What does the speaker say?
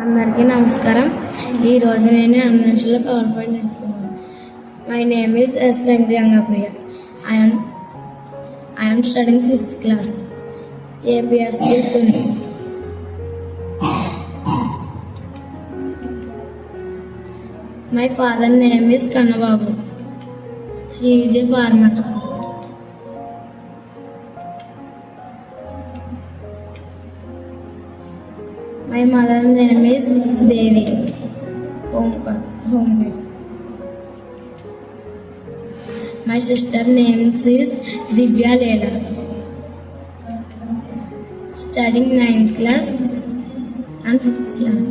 అందరికీ నమస్కారం. ఈరోజు నేను 2 నిమిషాల పవర్ పాయింట్ నేర్చుకున్నాను. My name is S Venkatarangapriya. I am studying 6th class. APR School Tuni. My father name is Kannababu. She is a farmer. My mother name is Devi, homemaker. My sister name is Divya Leela, studying 9th class and 5th class.